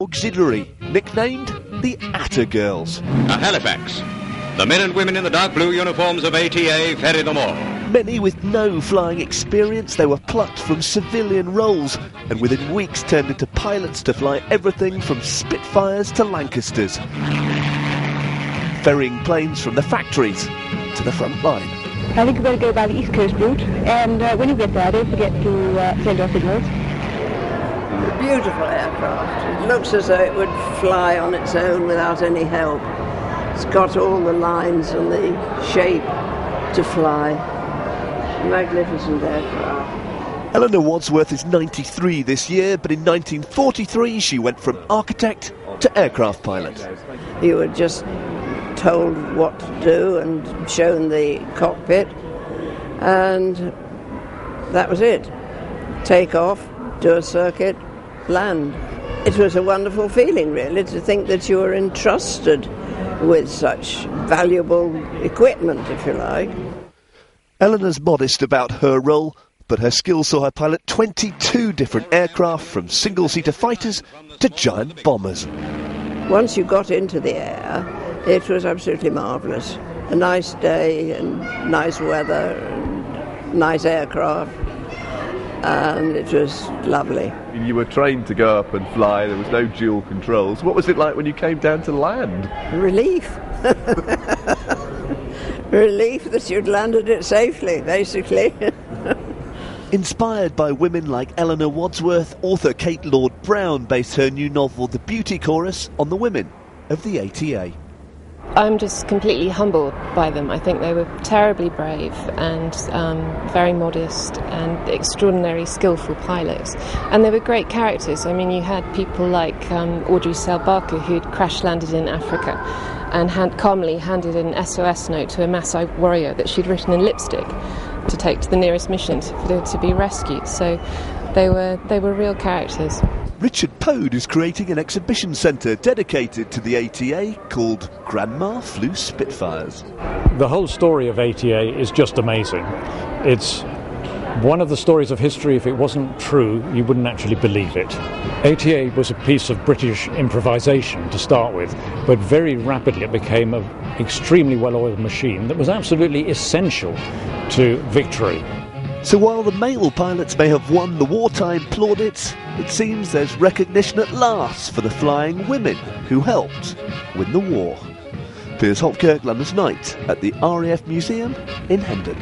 Auxiliary, nicknamed the Atta Girls. Halifax. The men and women in the dark blue uniforms of ATA ferry them all. Many with no flying experience, they were plucked from civilian roles and within weeks turned into pilots to fly everything from Spitfires to Lancasters, ferrying planes from the factories to the front line. I think you better go by the East Coast route, and when you get there, don't forget to send your signals. A beautiful aircraft. It looks as though it would fly on its own without any help. It's got all the lines and the shape to fly. Magnificent aircraft. ELEANOR Wadsworth is 93 this year, but in 1943 she went from architect to aircraft pilot. You were just told what to do and shown the cockpit, and that was it. Take off, do a circuit, land. It was a wonderful feeling, really, to think that you were entrusted with such valuable equipment, if you like. ELEANOR's modest about her role, but her skills saw her pilot 22 different aircraft, from single-seater fighters to giant bombers. Once you got into the air, it was absolutely marvellous. A nice day and nice weather and nice aircraft, and it was lovely. You were trained to go up and fly, there was no dual controls. What was it like when you came down to land? Relief. Relief that you'd landed it safely, basically. Inspired by women like ELEANOR Wadsworth, author Kate Lord-Brown based her new novel The Beauty Chorus on the women of the ATA. I'm just completely humbled by them. I think they were terribly brave and very modest and extraordinarily skillful pilots. And they were great characters. I mean, you had people like Audrey Selbarker, who'd crash-landed in Africa and calmly handed an SOS note to a Maasai warrior that she'd written in lipstick to take to the nearest mission to be rescued. So they were real characters. Richard POAD is creating an exhibition centre dedicated to the ATA called Grandma Flew Spitfires. The whole story of ATA is just amazing. It's one of the stories of history. If it wasn't true, you wouldn't actually believe it. ATA was a piece of British improvisation to start with, but very rapidly it became an extremely well-oiled machine that was absolutely essential to victory. So while the male pilots may have won the wartime plaudits, it seems there's recognition at last for the flying women who helped win the war. Piers Holtkirk, London's Night at the RAF Museum in Hendon.